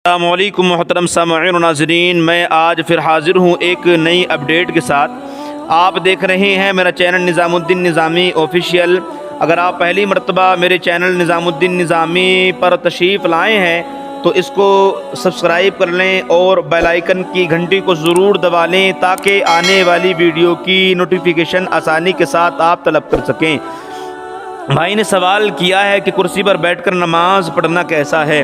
السلام علیکم محترم سامعین و ناظرین، میں آج پھر حاضر ہوں ایک نئی اپڈیٹ کے ساتھ۔ آپ دیکھ رہے ہیں میرا چینل نظام الدین نظامی آفیشیل۔ اگر آپ پہلی مرتبہ میرے چینل نظام الدین نظامی پر تشریف لائے ہیں تو اس کو سبسکرائب کر لیں اور بیل آئیکن کی گھنٹی کو ضرور دبا لیں تاکہ آنے والی ویڈیو کی نوٹیفیکیشن آسانی کے ساتھ آپ طلب کر سکیں۔ بھائی نے سوال کیا ہے کہ کرسی پر بیٹھ کر نماز پڑھنا کیسا ہے؟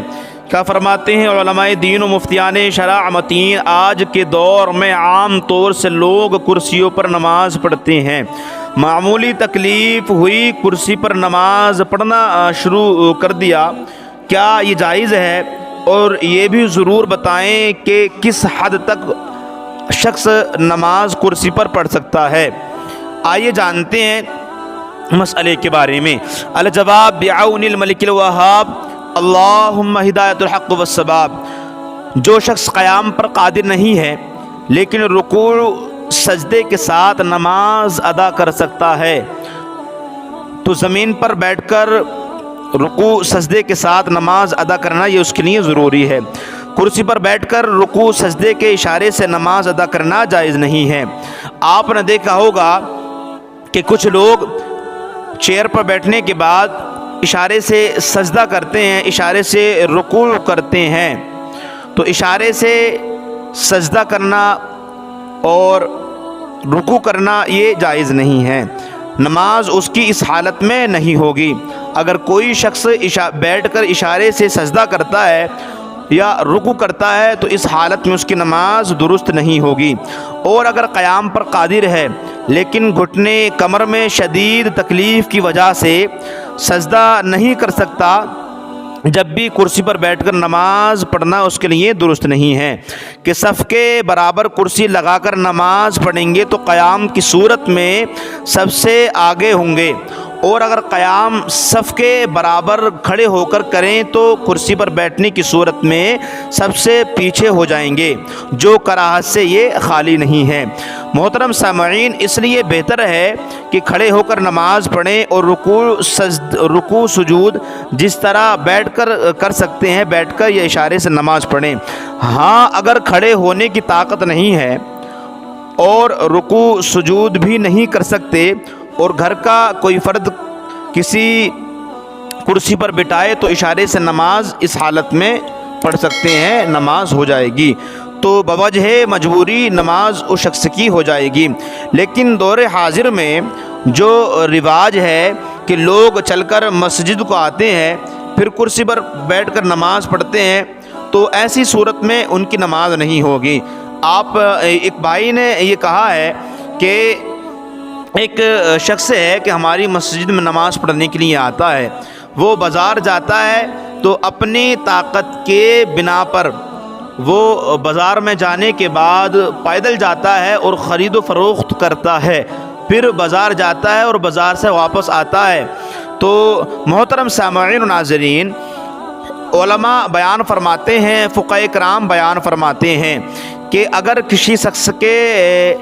کیا فرماتے ہیں علماء دین و مفتیان شرع متین، آج کے دور میں عام طور سے لوگ کرسیوں پر نماز پڑھتے ہیں۔ معمولی تکلیف ہوئی کرسی پر نماز پڑھنا شروع کر دیا، کیا یہ جائز ہے؟ اور یہ بھی ضرور بتائیں کہ کس حد تک شخص نماز کرسی پر پڑھ سکتا ہے۔ آئیے جانتے ہیں مسئلے کے بارے میں۔ الجواب بعون الملک الوہاب، اللہم ہدایت الحق والصواب۔ جو شخص قیام پر قادر نہیں ہے لیکن رکوع سجدے کے ساتھ نماز ادا کر سکتا ہے تو زمین پر بیٹھ کر رکوع سجدے کے ساتھ نماز ادا کرنا یہ اس کے لیے ضروری ہے۔ کرسی پر بیٹھ کر رکوع سجدے کے اشارے سے نماز ادا کرنا جائز نہیں ہے۔ آپ نے دیکھا ہوگا کہ کچھ لوگ چیئر پر بیٹھنے کے بعد اشارے سے سجدہ کرتے ہیں، اشارے سے رکوع کرتے ہیں، تو اشارے سے سجدہ کرنا اور رکوع کرنا یہ جائز نہیں ہے۔ نماز اس کی اس حالت میں نہیں ہوگی۔ اگر کوئی شخص بیٹھ کر اشارے سے سجدہ کرتا ہے یا رکوع کرتا ہے تو اس حالت میں اس کی نماز درست نہیں ہوگی۔ اور اگر قیام پر قادر ہے لیکن گھٹنے کمر میں شدید تکلیف کی وجہ سے سجدہ نہیں کر سکتا، جب بھی کرسی پر بیٹھ کر نماز پڑھنا اس کے لیے درست نہیں ہے کہ صف کے برابر کرسی لگا کر نماز پڑھیں گے تو قیام کی صورت میں سب سے آگے ہوں گے، اور اگر قیام صف کے برابر کھڑے ہو کر کریں تو کرسی پر بیٹھنے کی صورت میں سب سے پیچھے ہو جائیں گے، جو کراہت سے یہ خالی نہیں ہے۔ محترم سامعین، اس لیے بہتر ہے کہ کھڑے ہو کر نماز پڑھیں اور رکوع سجود جس طرح بیٹھ کر کر سکتے ہیں بیٹھ کر یا اشارے سے نماز پڑھیں۔ ہاں، اگر کھڑے ہونے کی طاقت نہیں ہے اور رکوع سجود بھی نہیں کر سکتے اور گھر کا کوئی فرد کسی کرسی پر بٹھائے تو اشارے سے نماز اس حالت میں پڑھ سکتے ہیں، نماز ہو جائے گی، تو بوجہ مجبوری نماز اس شخص کی ہو جائے گی۔ لیکن دور حاضر میں جو رواج ہے کہ لوگ چل کر مسجد کو آتے ہیں پھر کرسی پر بیٹھ کر نماز پڑھتے ہیں تو ایسی صورت میں ان کی نماز نہیں ہوگی۔ آپ ایک بھائی نے یہ کہا ہے کہ ایک شخص ہے کہ ہماری مسجد میں نماز پڑھنے کے لیے آتا ہے، وہ بازار جاتا ہے تو اپنی طاقت کے بنا پر وہ بازار میں جانے کے بعد پیدل جاتا ہے اور خرید و فروخت کرتا ہے، پھر بازار جاتا ہے اور بازار سے واپس آتا ہے۔ تو محترم سامعین و ناظرین، علماء بیان فرماتے ہیں، فقہاء کرام بیان فرماتے ہیں کہ اگر کسی شخص کے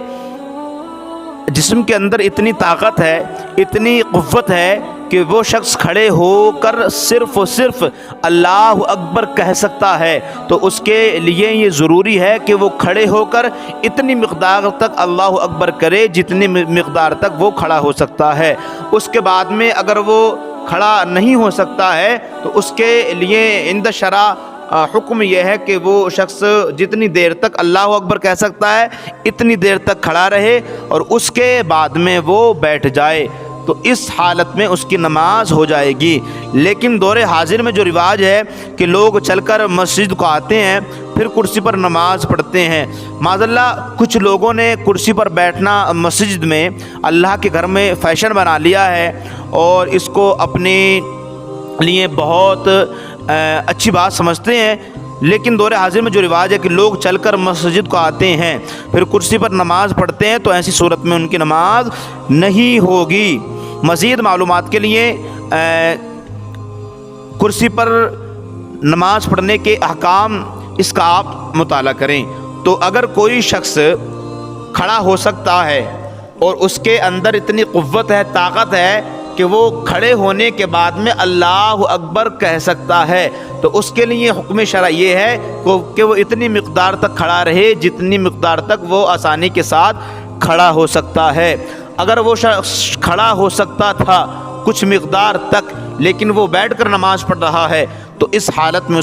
جسم کے اندر اتنی طاقت ہے، اتنی قوت ہے کہ وہ شخص کھڑے ہو کر صرف و صرف اللہ اکبر کہہ سکتا ہے تو اس کے لیے یہ ضروری ہے کہ وہ کھڑے ہو کر اتنی مقدار تک اللہ اکبر کرے جتنی مقدار تک وہ کھڑا ہو سکتا ہے۔ اس کے بعد میں اگر وہ کھڑا نہیں ہو سکتا ہے تو اس کے لیے عند شرع حکم یہ ہے کہ وہ شخص جتنی دیر تک اللہ اکبر کہہ سکتا ہے اتنی دیر تک کھڑا رہے اور اس کے بعد میں وہ بیٹھ جائے، تو اس حالت میں اس کی نماز ہو جائے گی۔ لیکن دور حاضر میں جو رواج ہے کہ لوگ چل کر مسجد کو آتے ہیں پھر کرسی پر نماز پڑھتے ہیں، معذاللہ کچھ لوگوں نے کرسی پر بیٹھنا مسجد میں اللہ کے گھر میں فیشن بنا لیا ہے اور اس کو اپنے لیے بہت اچھی بات سمجھتے ہیں۔ لیکن دور حاضر میں جو رواج ہے کہ لوگ چل کر مسجد کو آتے ہیں پھر کرسی پر نماز پڑھتے ہیں تو ایسی صورت میں ان کی نماز نہیں ہوگی۔ مزید معلومات کے لیے کرسی پر نماز پڑھنے کے احکام اس کا آپ مطالعہ کریں۔ تو اگر کوئی شخص کھڑا ہو سکتا ہے اور اس کے اندر اتنی قوت ہے، طاقت ہے کہ وہ کھڑے ہونے کے بعد میں اللہ اکبر کہہ سکتا ہے، تو اس کے لیے حکم شرع یہ ہے کہ وہ اتنی مقدار تک کھڑا رہے جتنی مقدار تک وہ آسانی کے ساتھ کھڑا ہو سکتا ہے۔ اگر وہ شخص کھڑا ہو سکتا تھا کچھ مقدار تک لیکن وہ بیٹھ کر نماز پڑھ رہا ہے تو اس حالت میں